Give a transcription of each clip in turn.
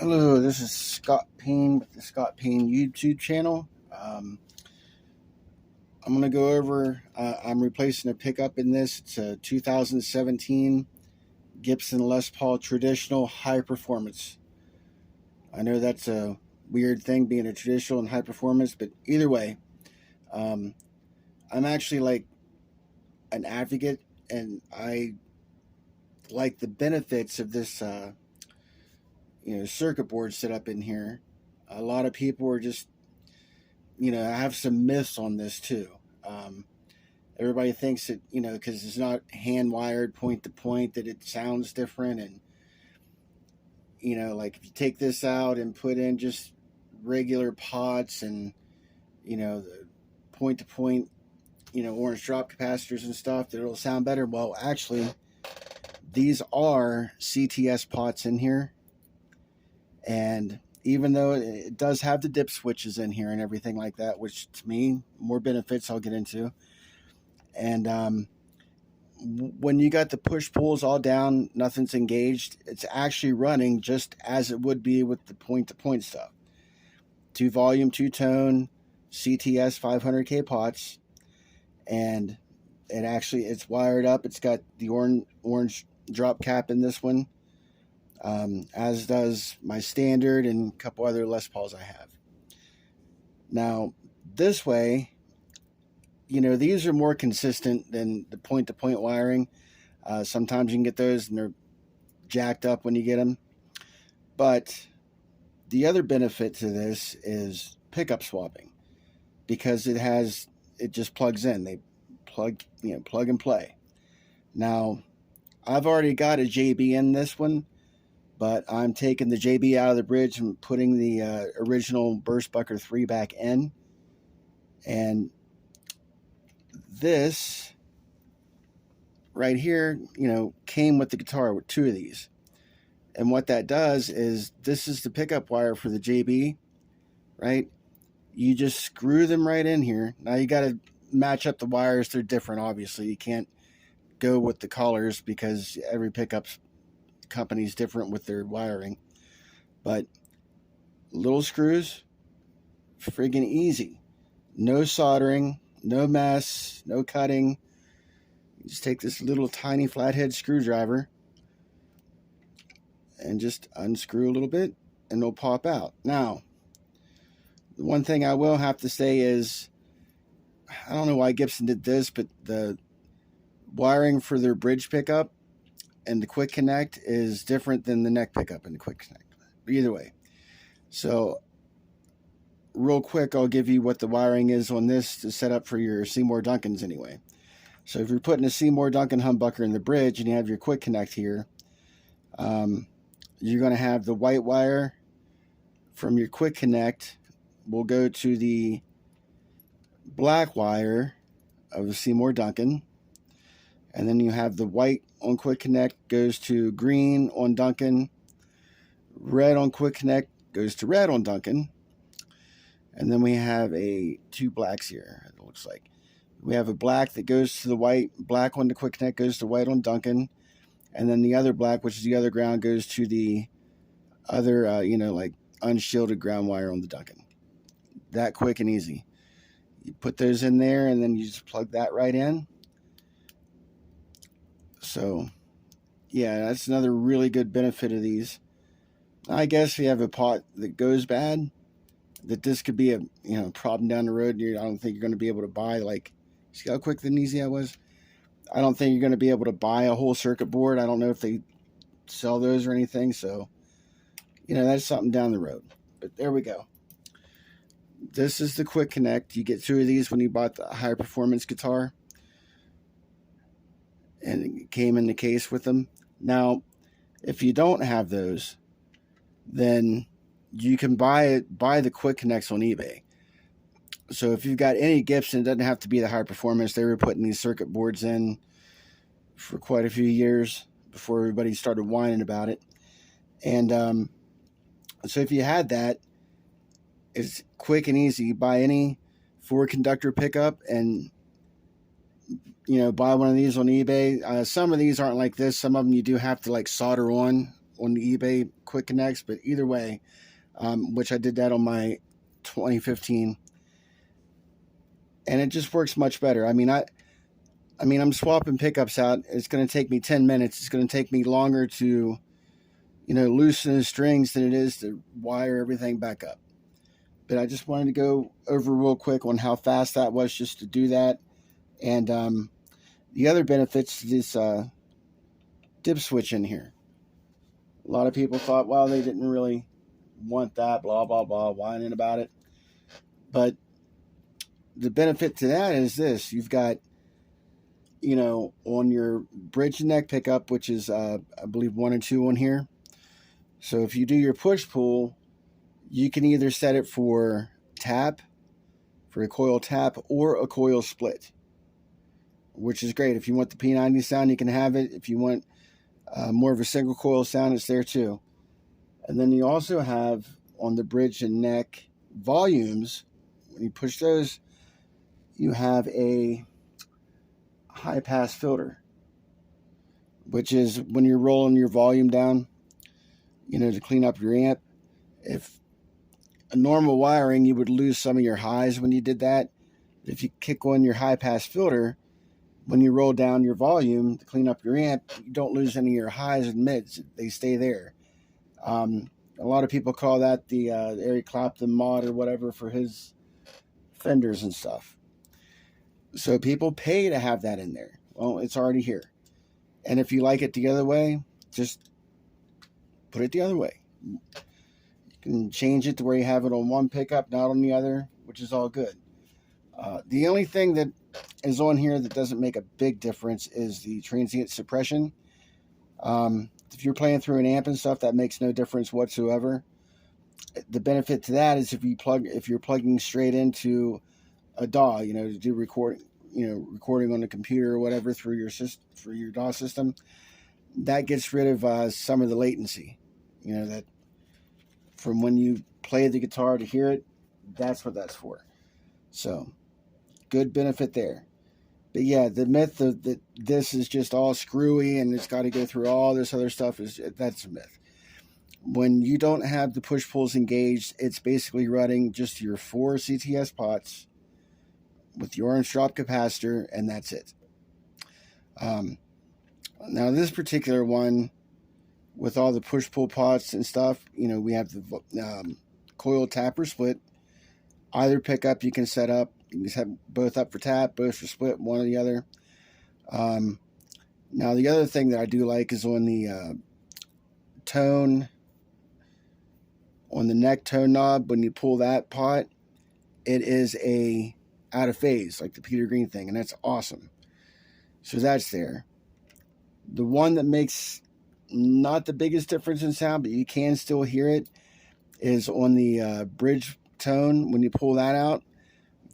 Hello, this is Scott Payne with the Scott Payne YouTube channel. I'm going to go over, I'm replacing a pickup in this. It's a 2017 Gibson Les Paul Traditional High Performance. I know that's a weird thing being a traditional and high performance, but either way, um, I'm actually like an advocate and I like the benefits of this circuit board set up in here. A lot of people are just, I have some myths on this too. Um, Everybody thinks that, because it's not hand wired point to point, that it sounds different. And, like if you take this out and put in just regular pots and, the point to point, orange drop capacitors and stuff, that it'll sound better. Well, actually, these are CTS pots in here. And even though it does have the dip switches in here and everything like that, which to me, more benefits I'll get into. And when you got the push pulls all down, nothing's engaged, it's actually running just as it would be with the point-to-point stuff. 2-volume, 2-tone, CTS 500K pots, and it's wired up. It's got the orange drop cap in this one, as does my standard and a couple other Les Pauls I have. Now, this way, these are more consistent than the point-to-point wiring. Sometimes you can get those and they're jacked up when you get them. But the other benefit to this is pickup swapping, because it just plugs in. They plug and play. Now, I've already got a JB in this one, but I'm taking the JB out of the bridge and putting the original burstbucker 3 back in. And this right here, came with the guitar with 2 of these. And what that does is, this is the pickup wire for the JB, right? You just screw them right in here. Now you got to match up the wires. They're different, obviously. You can't go with the collars because every pickup company is different with their wiring. But little screws, friggin' easy. No soldering, no mess, no cutting. You just take this little tiny flathead screwdriver and just unscrew a little bit and it'll pop out. Now, the one thing I will have to say is, I don't know why Gibson did this, but the wiring for their bridge pickup and the quick connect is different than the neck pickup and the quick connect. But either way, so real quick, I'll give you what the wiring is on this to set up for your Seymour Duncans anyway. So if you're putting a Seymour Duncan humbucker in the bridge and you have your quick connect here, you're going to have the white wire from your quick connect will go to the black wire of the Seymour Duncan. And then you have the white on quick connect goes to green on Duncan. Red on quick connect goes to red on Duncan. And then we have 2 blacks here, it looks like. We have a black that goes to the white. Black on the quick connect goes to white on Duncan. And then the other black, which is the other ground, goes to the other, like unshielded ground wire on the Duncan. That quick and easy. You put those in there and then you just plug that right in. So, yeah, that's another really good benefit of these. I guess if you have a pot that goes bad, that this could be a problem down the road. I don't think you're going to be able to buy, like, see how quick and easy I was? I don't think you're going to be able to buy a whole circuit board. I don't know if they sell those or anything. So, that's something down the road. But there we go. This is the quick connect. You get 2 of these when you bought the high performance guitar. And it came in the case with them. Now, if you don't have those, then you can buy the quick connects on eBay. So if you've got any Gibson, it doesn't have to be the high performance. They were putting these circuit boards in for quite a few years before everybody started whining about it. And so if you had that, it's quick and easy. You buy any 4-conductor pickup and buy one of these on eBay. Some of these aren't like this. Some of them you do have to like solder on on the eBay quick connects, but either way, which I did that on my 2015, and it just works much better. I mean, I'm swapping pickups out. It's going to take me 10 minutes. It's going to take me longer to, loosen the strings than it is to wire everything back up. But I just wanted to go over real quick on how fast that was just to do that. And the other benefits to this dip switch in here. A lot of people thought, well, they didn't really want that, blah, blah, blah, whining about it. But the benefit to that is this. You've got, on your bridge and neck pickup, which is, I believe, 1 and 2 on here. So if you do your push-pull, you can either set it for tap, for a coil tap, or a coil split, which is great. If you want the P90 sound, you can have it. If you want more of a single coil sound, it's there too. And then you also have on the bridge and neck volumes, when you push those, you have a high pass filter, which is when you're rolling your volume down, to clean up your amp. If a normal wiring, you would lose some of your highs when you did that. If you kick on your high pass filter, when you roll down your volume to clean up your amp, you don't lose any of your highs and mids. They stay there. A lot of people call that the Eric Clapton mod or whatever for his Fenders and stuff. So people pay to have that in there. Well, it's already here. And if you like it the other way, just put it the other way. You can change it to where you have it on one pickup, not on the other, which is all good. The only thing that is on here that doesn't make a big difference is the transient suppression. If you're playing through an amp and stuff, that makes no difference whatsoever. The benefit to that is if you're plugging straight into a DAW, to do recording on the computer or whatever through your DAW system, that gets rid of some of the latency. That from when you play the guitar to hear it, that's what that's for. So, good benefit there. But yeah, the myth that this is just all screwy and it's got to go through all this other stuff, that's a myth. When you don't have the push-pulls engaged, it's basically running just your 4 CTS pots with your orange drop capacitor, and that's it. Now, this particular one, with all the push-pull pots and stuff, we have the coil tap or split. Either pickup you can set up. You can set both up for tap, both for split, one or the other. Now, the other thing that I do like is on the tone, on the neck tone knob, when you pull that pot, it is out of phase, like the Peter Green thing, and that's awesome. So that's there. The one that makes not the biggest difference in sound, but you can still hear it, is on the bridge tone. When you pull that out,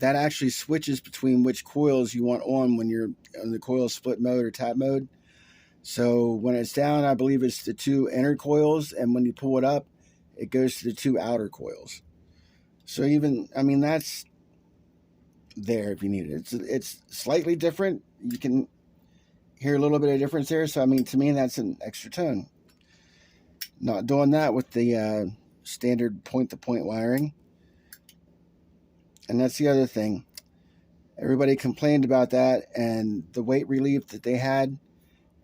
that actually switches between which coils you want on when you're on the coil split mode or tap mode. So when it's down, I believe it's the 2 inner coils, and when you pull it up, it goes to the 2 outer coils. So that's there if you need it. It's slightly different. You can hear a little bit of difference there. So, to me, that's an extra tone. Not doing that with the standard point-to-point wiring. And that's the other thing. Everybody complained about that and the weight relief that they had.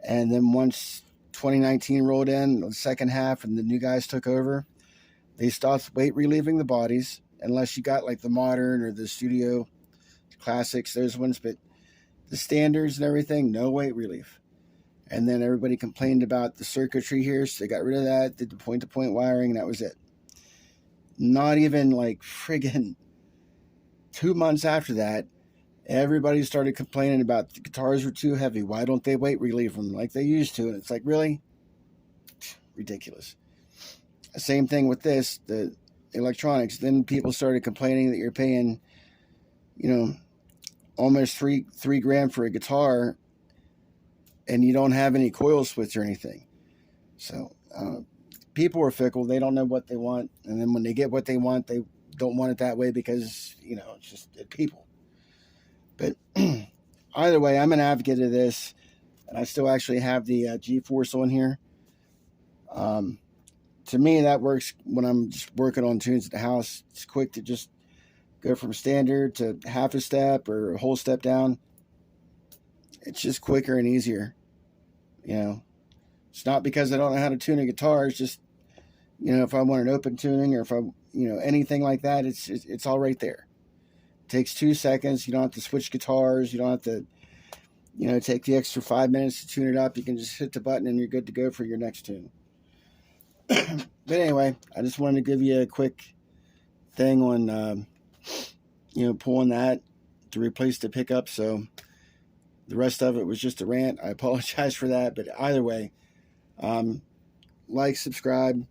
And then once 2019 rolled in, the second half, and the new guys took over, they stopped weight relieving the bodies, unless you got like the modern or the studio classics, those ones. But the standards and everything, no weight relief. And then everybody complained about the circuitry here, so they got rid of that, did the point-to-point wiring, and that was it. Not even like friggin' 2 months after that, everybody started complaining about the guitars were too heavy. Why don't they weight relieve them like they used to? And it's like, really? Ridiculous. Same thing with this, the electronics. Then people started complaining that you're paying, almost three grand for a guitar, and you don't have any coil splits or anything. So people are fickle. They don't know what they want, and then when they get what they want, they don't want it that way because it's just people. But either way, I'm an advocate of this, and I still actually have the G-Force on here. To me, that works when I'm just working on tunes at the house. It's quick to just go from standard to half a step or a whole step down. It's just quicker and easier. You know, it's not because I don't know how to tune a guitar. It's just, you know, if I want an open tuning or if I, you know, anything like that, it's all right there. It takes 2 seconds. You don't have to switch guitars. You don't have to, you know, take the extra 5 minutes to tune it up. You can just hit the button and you're good to go for your next tune. But anyway, I just wanted to give you a quick thing on, you know, pulling that to replace the pickup. So the rest of it was just a rant. I apologize for that. But either way, like, subscribe.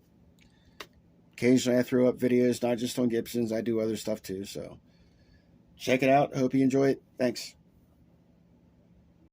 Occasionally I throw up videos, not just on Gibsons. I do other stuff too. So check it out. Hope you enjoy it. Thanks.